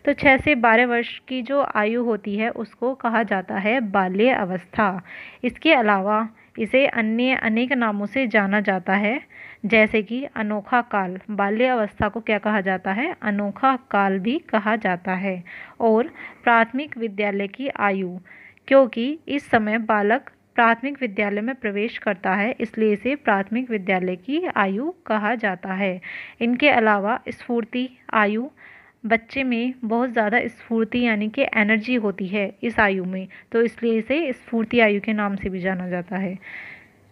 तो 6 से 12 वर्ष की जो आयु होती है उसको कहा जाता है बाल्य अवस्था। इसके अलावा इसे अन्य अनेक नामों से जाना जाता है, जैसे कि अनोखा काल। बाल्य अवस्था को क्या कहा जाता है? अनोखा काल भी कहा जाता है। और प्राथमिक विद्यालय की आयु, क्योंकि इस समय बालक प्राथमिक विद्यालय में प्रवेश करता है, इसलिए इसे प्राथमिक विद्यालय की आयु कहा जाता है। इनके अलावा स्फूर्ति आयु, बच्चे में बहुत ज़्यादा स्फूर्ति यानी कि एनर्जी होती है इस आयु में, तो इसलिए इसे स्फूर्ति आयु के नाम से भी जाना जाता है।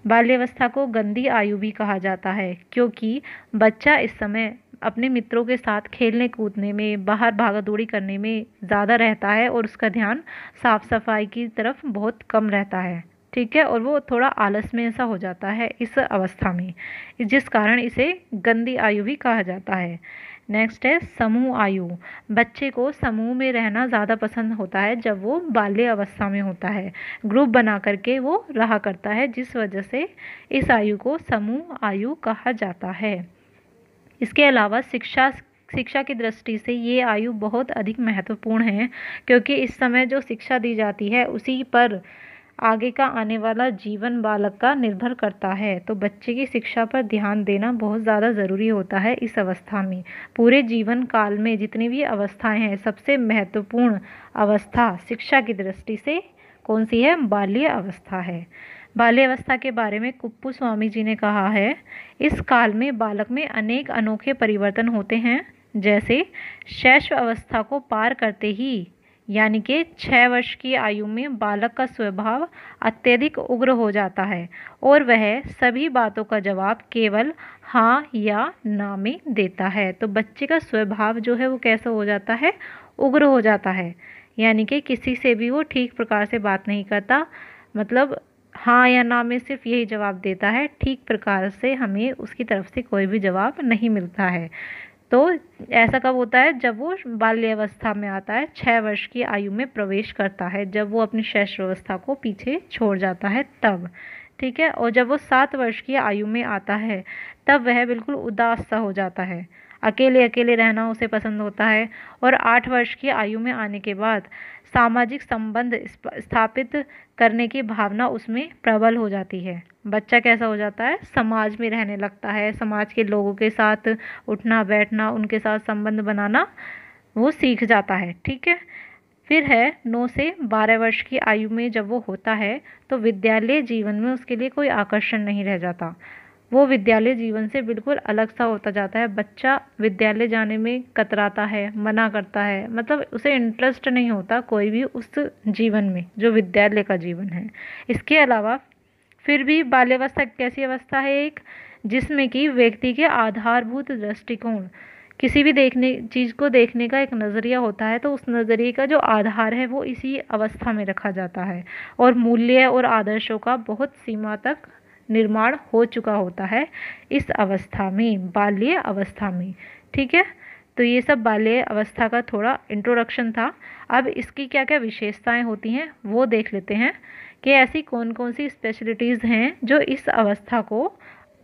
बाल्यावस्था को गंदी आयु भी कहा जाता है, क्योंकि बच्चा इस समय अपने मित्रों के साथ खेलने कूदने में, बाहर भागा दौड़ी करने में ज़्यादा रहता है और उसका ध्यान साफ सफाई की तरफ बहुत कम रहता है। ठीक है, और वो थोड़ा आलस में ऐसा हो जाता है इस अवस्था में, जिस कारण इसे गंदी आयु भी कहा जाता है। नेक्स्ट है समूह आयु। बच्चे को समूह में रहना ज़्यादा पसंद होता है जब वो बाल्य अवस्था में होता है। ग्रुप बना करके वो रहा करता है, जिस वजह से इस आयु को समूह आयु कहा जाता है। इसके अलावा शिक्षा की दृष्टि से ये आयु बहुत अधिक महत्वपूर्ण है, क्योंकि इस समय जो शिक्षा दी जाती है उसी पर आगे का आने वाला जीवन बालक का निर्भर करता है। तो बच्चे की शिक्षा पर ध्यान देना बहुत ज़्यादा ज़रूरी होता है इस अवस्था में। पूरे जीवन काल में जितनी भी अवस्थाएं हैं, सबसे महत्वपूर्ण अवस्था शिक्षा की दृष्टि से कौन सी है? बाल्य अवस्था है। बाल्य अवस्था के बारे में कुप्पू स्वामी जी ने कहा है, इस काल में बालक में अनेक अनोखे परिवर्तन होते हैं, जैसे शैशव अवस्था को पार करते ही यानी कि 6 वर्ष की आयु में बालक का स्वभाव अत्यधिक उग्र हो जाता है और वह सभी बातों का जवाब केवल हाँ या ना में देता है। तो बच्चे का स्वभाव जो है वो कैसा हो जाता है? उग्र हो जाता है, यानी कि किसी से भी वो ठीक प्रकार से बात नहीं करता, मतलब हाँ या ना में सिर्फ यही जवाब देता है, ठीक प्रकार से हमें उसकी तरफ से कोई भी जवाब नहीं मिलता है। तो ऐसा कब होता है? जब वो बाल्यावस्था में आता है, 6 वर्ष की आयु में प्रवेश करता है, जब वो अपनी शैशवावस्था को पीछे छोड़ जाता है तब। ठीक है, और जब वो 7 वर्ष की आयु में आता है तब वह बिल्कुल उदास सा हो जाता है, अकेले अकेले रहना उसे पसंद होता है। और 8 वर्ष की आयु में आने के बाद सामाजिक संबंध स्थापित करने की भावना उसमें प्रबल हो जाती है। बच्चा कैसा हो जाता है? समाज में रहने लगता है, समाज के लोगों के साथ उठना बैठना, उनके साथ संबंध बनाना वो सीख जाता है। ठीक है, फिर है 9 से 12 वर्ष की आयु में जब वो होता है तो विद्यालय जीवन में उसके लिए कोई आकर्षण नहीं रह जाता, वो विद्यालय जीवन से बिल्कुल अलग सा होता जाता है। बच्चा विद्यालय जाने में कतराता है, मना करता है, मतलब उसे इंटरेस्ट नहीं होता कोई भी उस जीवन में जो विद्यालय का जीवन है। इसके अलावा फिर भी बाल्यावस्था कैसी अवस्था है? एक जिसमें कि व्यक्ति के आधारभूत दृष्टिकोण, किसी भी देखने चीज़ को देखने का एक नज़रिया होता है, तो उस नज़रिए का जो आधार है वो इसी अवस्था में रखा जाता है और मूल्य और आदर्शों का बहुत सीमा तक निर्माण हो चुका होता है इस अवस्था में, बाल्य अवस्था में। ठीक है, तो ये सब बाल्य अवस्था का थोड़ा इंट्रोडक्शन था। अब इसकी क्या क्या विशेषताएं होती हैं वो देख लेते हैं कि ऐसी कौन कौन सी स्पेशलिटीज़ हैं जो इस अवस्था को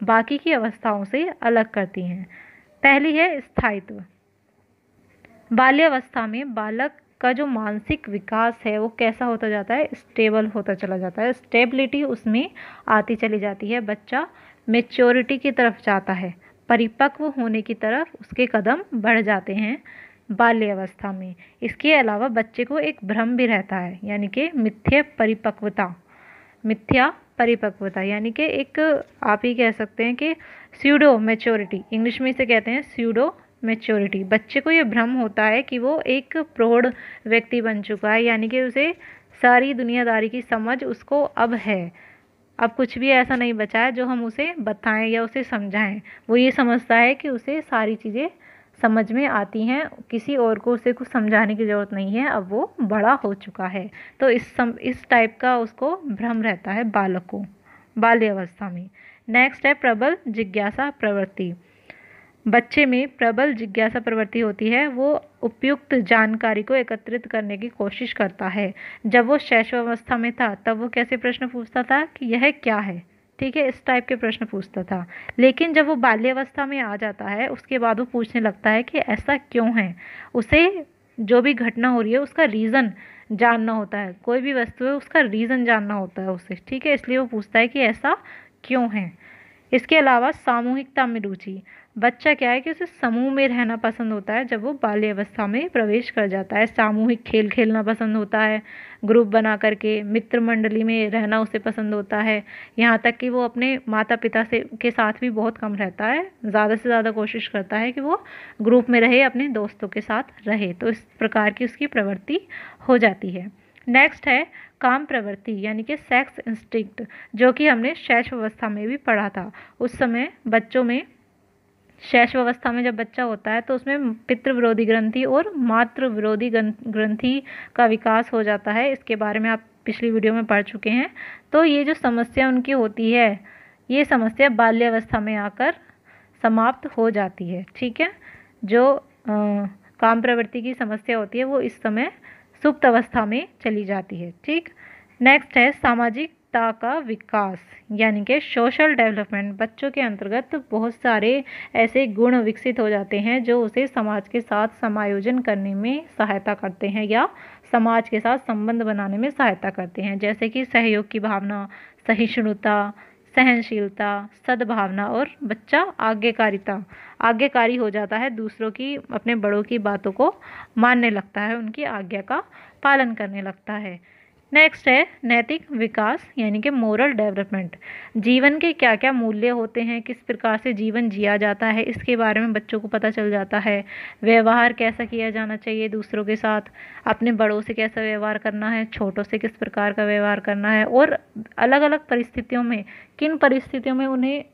बाकी की अवस्थाओं से अलग करती हैं। पहली है स्थायित्व। बाल्यावस्था में बालक का जो मानसिक विकास है वो कैसा होता जाता है? स्टेबल होता चला जाता है, स्टेबिलिटी उसमें आती चली जाती है। बच्चा मेच्योरिटी की तरफ जाता है, परिपक्व होने की तरफ उसके कदम बढ़ जाते हैं बाल्यावस्था में। इसके अलावा बच्चे को एक भ्रम भी रहता है, यानी कि मिथ्या परिपक्वता यानी कि एक आप ही कह सकते हैं कि स्यूडो मैच्योरिटी, इंग्लिश में इसे कहते हैं स्यूडो मैच्योरिटी। बच्चे को ये भ्रम होता है कि वो एक प्रौढ़ व्यक्ति बन चुका है, यानी कि उसे सारी दुनियादारी की समझ उसको अब है, अब कुछ भी ऐसा नहीं बचा है जो हम उसे बताएं या उसे समझाएं। वो ये समझता है कि उसे सारी चीज़ें समझ में आती हैं, किसी और को उसे कुछ समझाने की ज़रूरत नहीं है, अब वो बड़ा हो चुका है। तो इस टाइप का उसको भ्रम रहता है बालक को बाल्यावस्था में। नेक्स्ट है प्रबल जिज्ञासा प्रवृत्ति। बच्चे में प्रबल जिज्ञासा प्रवृत्ति होती है, वो उपयुक्त जानकारी को एकत्रित करने की कोशिश करता है। जब वो शैशवावस्था में था तब वो कैसे प्रश्न पूछता था कि यह क्या है? ठीक है, इस टाइप के प्रश्न पूछता था। लेकिन जब वो बाल्यावस्था में आ जाता है उसके बाद वो पूछने लगता है कि ऐसा क्यों है। उसे जो भी घटना हो रही है उसका रीज़न जानना होता है, कोई भी वस्तु है उसका रीज़न जानना होता है उसे, ठीक है। इसलिए वो पूछता है कि ऐसा क्यों है। इसके अलावा सामूहिकता में रुचि, बच्चा क्या है कि उसे समूह में रहना पसंद होता है जब वो बाल्य अवस्था में प्रवेश कर जाता है। सामूहिक खेल खेलना पसंद होता है, ग्रुप बना करके मित्र मंडली में रहना उसे पसंद होता है। यहाँ तक कि वो अपने माता पिता से के साथ भी बहुत कम रहता है, ज़्यादा से ज़्यादा कोशिश करता है कि वो ग्रुप में रहे, अपने दोस्तों के साथ रहे। तो इस प्रकार की उसकी प्रवृत्ति हो जाती है। नेक्स्ट है काम प्रवृत्ति यानी कि सेक्स इंस्टिंक्ट, जो कि हमने शैशव अवस्था में भी पढ़ा था। उस समय बच्चों में, शैशव अवस्था में जब बच्चा होता है तो उसमें पितृ विरोधी ग्रंथि और मातृ विरोधी ग्रंथि का विकास हो जाता है। इसके बारे में आप पिछली वीडियो में पढ़ चुके हैं। तो ये जो समस्या उनकी होती है, ये समस्या बाल्यावस्था में आकर समाप्त हो जाती है, ठीक है। जो काम प्रवृत्ति की समस्या होती है वो इस समय सुप्त अवस्था में चली जाती है, ठीक। नेक्स्ट है सामाजिकता का विकास यानी कि सोशल डेवलपमेंट। बच्चों के अंतर्गत बहुत सारे ऐसे गुण विकसित हो जाते हैं जो उसे समाज के साथ समायोजन करने में सहायता करते हैं या समाज के साथ संबंध बनाने में सहायता करते हैं, जैसे कि सहयोग की भावना, सहिष्णुता, सहनशीलता, सद्भावना और बच्चा आज्ञाकारी हो जाता है, दूसरों की, अपने बड़ों की बातों को मानने लगता है, उनकी आज्ञा का पालन करने लगता है। नेक्स्ट है नैतिक विकास यानी कि मोरल डेवलपमेंट। जीवन के क्या क्या मूल्य होते हैं, किस प्रकार से जीवन जिया जाता है, इसके बारे में बच्चों को पता चल जाता है। व्यवहार कैसा किया जाना चाहिए दूसरों के साथ, अपने बड़ों से कैसा व्यवहार करना है, छोटों से किस प्रकार का व्यवहार करना है, और अलग अलग परिस्थितियों में, किन परिस्थितियों में उन्हें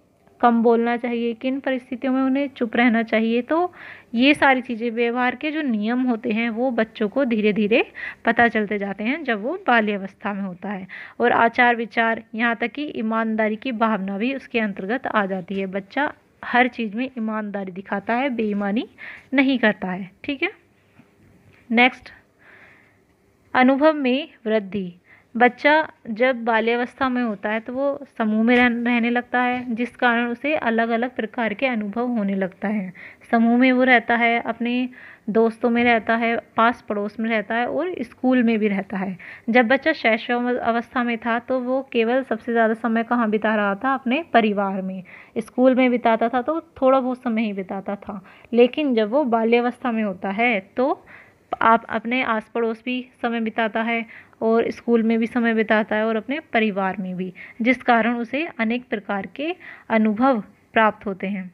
कम बोलना चाहिए, किन परिस्थितियों में उन्हें चुप रहना चाहिए। तो ये सारी चीज़ें, व्यवहार के जो नियम होते हैं वो बच्चों को धीरे धीरे पता चलते जाते हैं जब वो बाल्यावस्था में होता है। और आचार विचार, यहाँ तक कि ईमानदारी की भावना भी उसके अंतर्गत आ जाती है। बच्चा हर चीज़ में ईमानदारी दिखाता है, बेईमानी नहीं करता है, ठीक है। नेक्स्ट, अनुभव में वृद्धि। बच्चा जब बाल्यावस्था में होता है तो वो समूह में रहने लगता है, जिस कारण उसे अलग अलग प्रकार के अनुभव होने लगता है। समूह में वो रहता है, अपने दोस्तों में रहता है, पास पड़ोस में रहता है और स्कूल में भी रहता है। जब बच्चा शैशव अवस्था में था तो वो केवल सबसे ज़्यादा समय कहाँ बिता रहा था, अपने परिवार में। स्कूल में बिताता था तो थोड़ा बहुत समय ही बिताता था, लेकिन जब वो बाल्यावस्था में होता है तो आप अपने आस पड़ोस भी समय बिताता है और स्कूल में भी समय बिताता है और अपने परिवार में भी, जिस कारण उसे अनेक प्रकार के अनुभव प्राप्त होते हैं।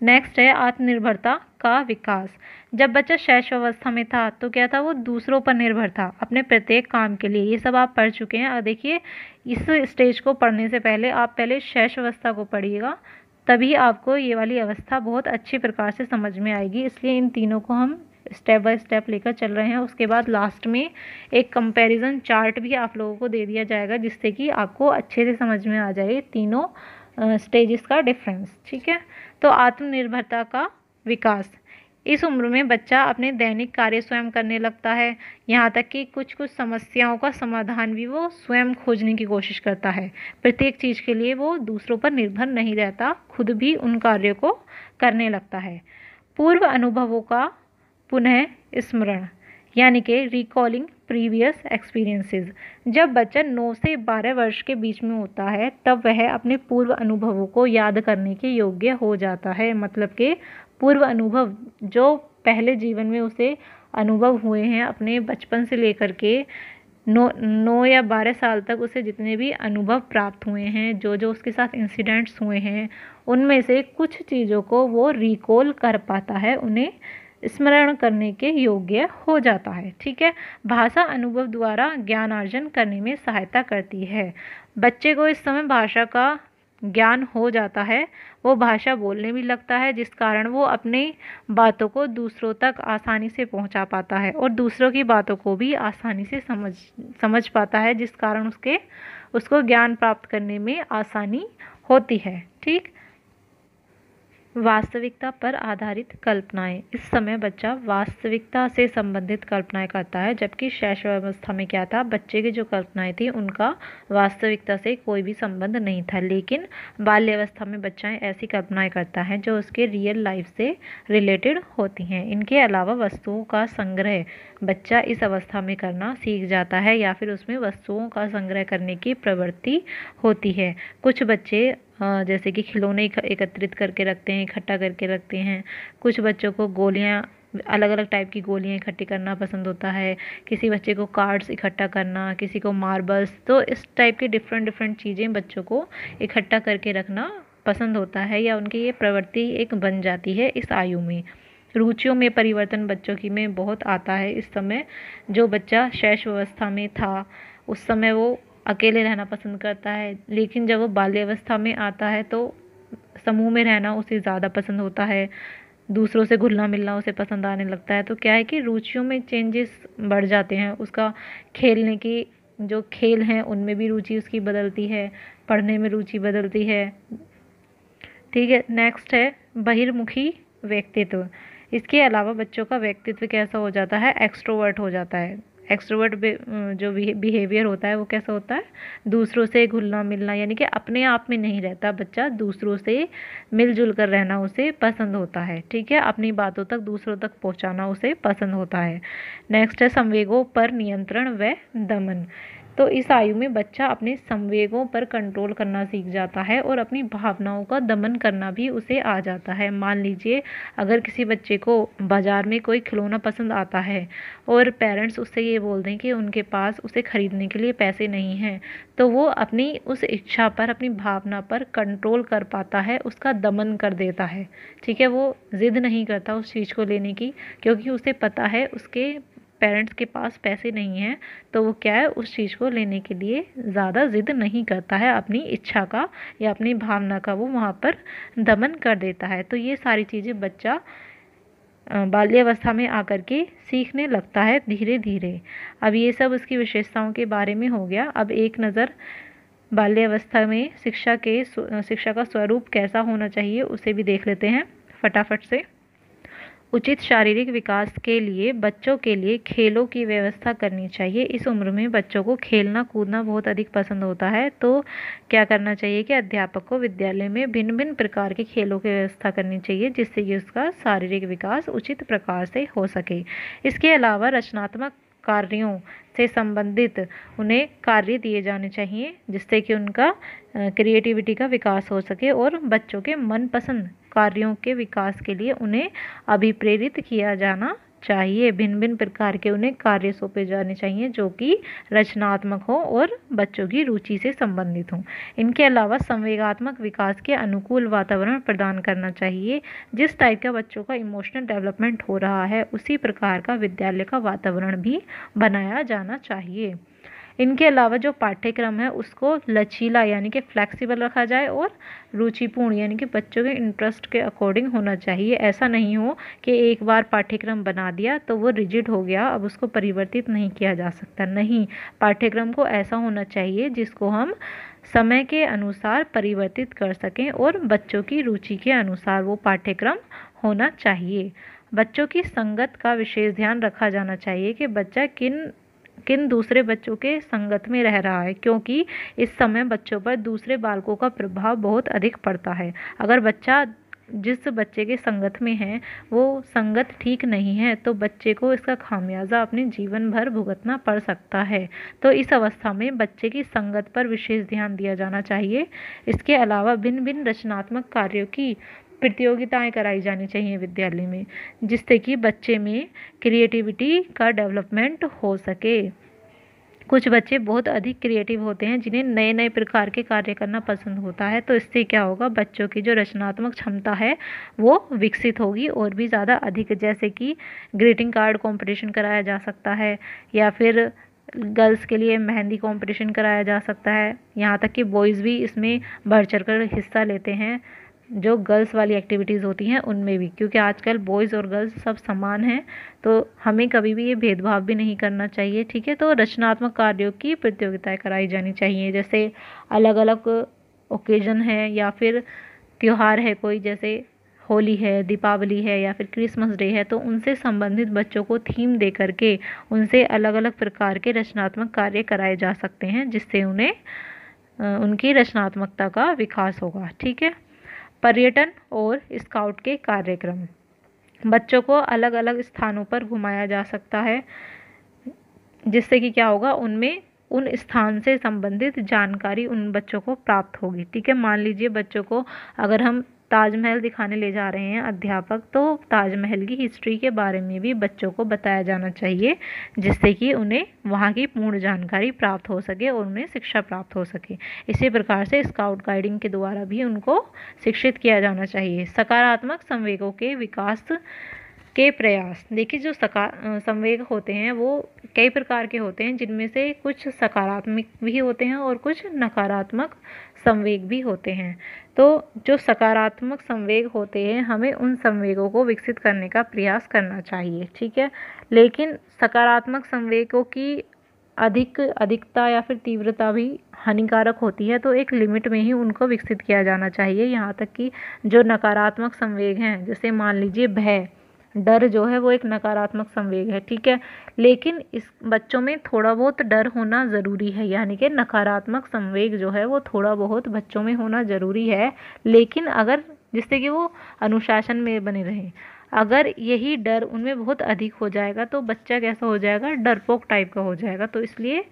नेक्स्ट है आत्मनिर्भरता का विकास। जब बच्चा शैशव अवस्था में था तो क्या था, वो दूसरों पर निर्भर था अपने प्रत्येक काम के लिए। ये सब आप पढ़ चुके हैं। और देखिए, इस स्टेज को पढ़ने से पहले आप पहले शैशव अवस्था को पढ़िएगा, तभी आपको ये वाली अवस्था बहुत अच्छी प्रकार से समझ में आएगी। इसलिए इन तीनों को हम स्टेप बाय स्टेप लेकर चल रहे हैं। उसके बाद लास्ट में एक कंपैरिजन चार्ट भी आप लोगों को दे दिया जाएगा, जिससे कि आपको अच्छे से समझ में आ जाए तीनों स्टेजेस का डिफरेंस, ठीक है। तो आत्मनिर्भरता का विकास, इस उम्र में बच्चा अपने दैनिक कार्य स्वयं करने लगता है। यहाँ तक कि कुछ कुछ समस्याओं का समाधान भी वो स्वयं खोजने की कोशिश करता है। प्रत्येक चीज़ के लिए वो दूसरों पर निर्भर नहीं रहता, खुद भी उन कार्यों को करने लगता है। पूर्व अनुभवों का पुनः स्मरण यानी कि रिकॉलिंग प्रीवियस एक्सपीरियंसेस। जब बच्चा 9 से 12 वर्ष के बीच में होता है तब वह अपने पूर्व अनुभवों को याद करने के योग्य हो जाता है। मतलब कि पूर्व अनुभव जो पहले जीवन में उसे अनुभव हुए हैं, अपने बचपन से लेकर के 9 या 12 साल तक उसे जितने भी अनुभव प्राप्त हुए हैं, जो जो उसके साथ इंसिडेंट्स हुए हैं, उनमें से कुछ चीज़ों को वो रिकॉल कर पाता है, उन्हें स्मरण करने के योग्य हो जाता है, ठीक है। भाषा अनुभव द्वारा ज्ञान अर्जन करने में सहायता करती है। बच्चे को इस समय भाषा का ज्ञान हो जाता है, वो भाषा बोलने भी लगता है, जिस कारण वो अपनी बातों को दूसरों तक आसानी से पहुंचा पाता है और दूसरों की बातों को भी आसानी से समझ पाता है, जिस कारण उसको ज्ञान प्राप्त करने में आसानी होती है, ठीक। वास्तविकता पर आधारित कल्पनाएं। इस समय बच्चा वास्तविकता से संबंधित कल्पनाएं करता है, जबकि शैशवावस्था में क्या था, बच्चे की जो कल्पनाएं थी उनका वास्तविकता से कोई भी संबंध नहीं था। लेकिन बाल्यावस्था में बच्चा ऐसी कल्पनाएं करता है जो उसके रियल लाइफ से रिलेटेड होती हैं। इनके अलावा वस्तुओं का संग्रह बच्चा इस अवस्था में करना सीख जाता है, या फिर उसमें वस्तुओं का संग्रह करने की प्रवृत्ति होती है। कुछ बच्चे जैसे कि खिलौने एकत्रित करके रखते हैं, इकट्ठा करके रखते हैं। कुछ बच्चों को गोलियां, अलग अलग टाइप की गोलियां इकट्ठी करना पसंद होता है। किसी बच्चे को कार्ड्स इकट्ठा करना, किसी को मार्बल्स। तो इस टाइप की डिफरेंट डिफरेंट चीज़ें बच्चों को इकट्ठा करके रखना पसंद होता है, या उनकी ये प्रवृत्ति एक बन जाती है इस आयु में। रुचियों में परिवर्तन बच्चों की में बहुत आता है इस समय। जो बच्चा शैशवावस्था में था उस समय वो अकेले रहना पसंद करता है, लेकिन जब वो बाल्यावस्था में आता है तो समूह में रहना उसे ज़्यादा पसंद होता है, दूसरों से घुलना मिलना उसे पसंद आने लगता है। तो क्या है कि रुचियों में चेंजेस बढ़ जाते हैं, उसका खेलने की जो खेल हैं उनमें भी रुचि उसकी बदलती है, पढ़ने में रुचि बदलती है। ठीक है, नेक्स्ट है बहिर्मुखी व्यक्तित्व। इसके अलावा बच्चों का व्यक्तित्व कैसा हो जाता है, एक्सट्रोवर्ट हो जाता है। एक्सट्रोवर्ट जो बिहेवियर होता है वो कैसा होता है, दूसरों से घुलना मिलना, यानी कि अपने आप में नहीं रहता बच्चा, दूसरों से मिलजुल कर रहना उसे पसंद होता है। ठीक है, अपनी बातों तक दूसरों तक पहुंचाना उसे पसंद होता है। नेक्स्ट है संवेगों पर नियंत्रण व दमन। तो इस आयु में बच्चा अपने संवेगों पर कंट्रोल करना सीख जाता है और अपनी भावनाओं का दमन करना भी उसे आ जाता है। मान लीजिए अगर किसी बच्चे को बाज़ार में कोई खिलौना पसंद आता है और पेरेंट्स उससे ये बोल दें कि उनके पास उसे ख़रीदने के लिए पैसे नहीं हैं, तो वो अपनी उस इच्छा पर, अपनी भावना पर कंट्रोल कर पाता है, उसका दमन कर देता है। ठीक है, वो ज़िद नहीं करता उस चीज़ को लेने की, क्योंकि उसे पता है उसके पेरेंट्स के पास पैसे नहीं हैं, तो वो क्या है उस चीज़ को लेने के लिए ज़्यादा ज़िद नहीं करता है, अपनी इच्छा का या अपनी भावना का वो वहाँ पर दमन कर देता है। तो ये सारी चीज़ें बच्चा बाल्यावस्था में आकर के सीखने लगता है धीरे धीरे। अब ये सब उसकी विशेषताओं के बारे में हो गया। अब एक नज़र बाल्यावस्था में शिक्षा का स्वरूप कैसा होना चाहिए उसे भी देख लेते हैं फटाफट से। उचित शारीरिक विकास के लिए बच्चों के लिए खेलों की व्यवस्था करनी चाहिए। इस उम्र में बच्चों को खेलना कूदना बहुत अधिक पसंद होता है, तो क्या करना चाहिए कि अध्यापक को विद्यालय में भिन्न भिन्न प्रकार के खेलों की व्यवस्था करनी चाहिए, जिससे कि उसका शारीरिक विकास उचित प्रकार से हो सके। इसके अलावा रचनात्मक कार्यों से संबंधित उन्हें कार्य दिए जाने चाहिए, जिससे कि उनका क्रिएटिविटी का विकास हो सके, और बच्चों के मनपसंद कार्यों के विकास के लिए उन्हें अभिप्रेरित किया जाना चाहिए। भिन्न भिन्न प्रकार के उन्हें कार्य सौंपे जाने चाहिए जो कि रचनात्मक हो और बच्चों की रुचि से संबंधित हों। इनके अलावा संवेगात्मक विकास के अनुकूल वातावरण प्रदान करना चाहिए। जिस टाइप का बच्चों का इमोशनल डेवलपमेंट हो रहा है उसी प्रकार का विद्यालय का वातावरण भी बनाया जाना चाहिए। इनके अलावा जो पाठ्यक्रम है उसको लचीला यानी कि फ्लेक्सिबल रखा जाए और रुचिपूर्ण यानी कि बच्चों के इंटरेस्ट के अकॉर्डिंग होना चाहिए। ऐसा नहीं हो कि एक बार पाठ्यक्रम बना दिया तो वो रिजिड हो गया, अब उसको परिवर्तित नहीं किया जा सकता। नहीं, पाठ्यक्रम को ऐसा होना चाहिए जिसको हम समय के अनुसार परिवर्तित कर सकें और बच्चों की रुचि के अनुसार वो पाठ्यक्रम होना चाहिए। बच्चों की संगत का विशेष ध्यान रखा जाना चाहिए कि बच्चा किन किन दूसरे बच्चों के संगत में रह रहा है, क्योंकि इस समय बच्चों पर दूसरे बालकों का प्रभाव बहुत अधिक पड़ता है। अगर बच्चा जिस बच्चे के संगत में है वो संगत ठीक नहीं है तो बच्चे को इसका खामियाजा अपने जीवन भर भुगतना पड़ सकता है। तो इस अवस्था में बच्चे की संगत पर विशेष ध्यान दिया जाना चाहिए। इसके अलावा भिन्न भिन्न रचनात्मक कार्यों की प्रतियोगिताएं कराई जानी चाहिए विद्यालय में, जिससे कि बच्चे में क्रिएटिविटी का डेवलपमेंट हो सके। कुछ बच्चे बहुत अधिक क्रिएटिव होते हैं जिन्हें नए नए प्रकार के कार्य करना पसंद होता है, तो इससे क्या होगा, बच्चों की जो रचनात्मक क्षमता है वो विकसित होगी और भी ज़्यादा अधिक। जैसे कि ग्रीटिंग कार्ड कंपटीशन कराया जा सकता है, या फिर गर्ल्स के लिए मेहंदी कंपटीशन कराया जा सकता है। यहाँ तक कि बॉयज़ भी इसमें बढ़ चढ़ कर हिस्सा लेते हैं, जो गर्ल्स वाली एक्टिविटीज़ होती हैं उनमें भी, क्योंकि आजकल बॉयज़ और गर्ल्स सब समान हैं, तो हमें कभी भी ये भेदभाव भी नहीं करना चाहिए। ठीक है, तो रचनात्मक कार्यों की प्रतियोगिताएं कराई जानी चाहिए। जैसे अलग अलग ओकेजन है या फिर त्यौहार है कोई, जैसे होली है, दीपावली है या फिर क्रिसमस डे है, तो उनसे संबंधित बच्चों को थीम दे करके उनसे अलग अलग प्रकार के रचनात्मक कार्य कराए जा सकते हैं, जिससे उन्हें उनकी रचनात्मकता का विकास होगा। ठीक है। पर्यटन और स्काउट के कार्यक्रम, बच्चों को अलग अलग स्थानों पर घुमाया जा सकता है, जिससे कि क्या होगा, उनमें उन स्थान से संबंधित जानकारी उन बच्चों को प्राप्त होगी। ठीक है। मान लीजिए बच्चों को अगर हम ताजमहल दिखाने ले जा रहे हैं अध्यापक, तो ताजमहल की हिस्ट्री के बारे में भी बच्चों को बताया जाना चाहिए, जिससे कि उन्हें वहाँ की पूर्ण जानकारी प्राप्त हो सके और उन्हें शिक्षा प्राप्त हो सके। इसी प्रकार से स्काउट गाइडिंग के द्वारा भी उनको शिक्षित किया जाना चाहिए। सकारात्मक संवेगों के विकास के प्रयास, देखिए जो संवेग होते हैं वो कई प्रकार के होते हैं, जिनमें से कुछ सकारात्मक भी होते हैं और कुछ नकारात्मक संवेग भी होते हैं। तो जो सकारात्मक संवेग होते हैं, हमें उन संवेगों को विकसित करने का प्रयास करना चाहिए। ठीक है। लेकिन सकारात्मक संवेगों की अधिकता या फिर तीव्रता भी हानिकारक होती है, तो एक लिमिट में ही उनको विकसित किया जाना चाहिए। यहाँ तक कि जो नकारात्मक संवेग हैं, जैसे मान लीजिए भय, डर जो है वो एक नकारात्मक संवेग है। ठीक है। लेकिन इस बच्चों में थोड़ा बहुत डर होना ज़रूरी है, यानी कि नकारात्मक संवेग जो है वो थोड़ा बहुत बच्चों में होना ज़रूरी है, लेकिन अगर जिससे कि वो अनुशासन में बने रहें। अगर यही डर उनमें बहुत अधिक हो जाएगा तो बच्चा कैसा हो जाएगा, डरपोक टाइप का हो जाएगा। तो इसलिए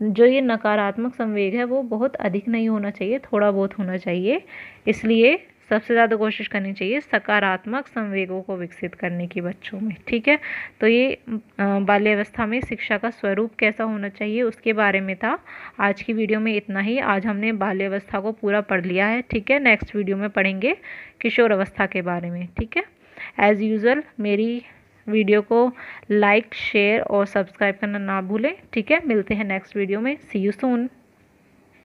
जो ये नकारात्मक संवेग है वो बहुत अधिक नहीं होना चाहिए, थोड़ा बहुत होना चाहिए। इसलिए सबसे ज़्यादा कोशिश करनी चाहिए सकारात्मक संवेगों को विकसित करने की बच्चों में। ठीक है। तो ये बाल्यावस्था में शिक्षा का स्वरूप कैसा होना चाहिए उसके बारे में था। आज की वीडियो में इतना ही। आज हमने बाल्यावस्था को पूरा पढ़ लिया है। ठीक है। नेक्स्ट वीडियो में पढ़ेंगे किशोर अवस्था के बारे में। ठीक है। एज़ यूज़ुअल मेरी वीडियो को लाइक, शेयर और सब्सक्राइब करना ना भूलें। ठीक है। मिलते हैं नेक्स्ट वीडियो में। सी यू सून।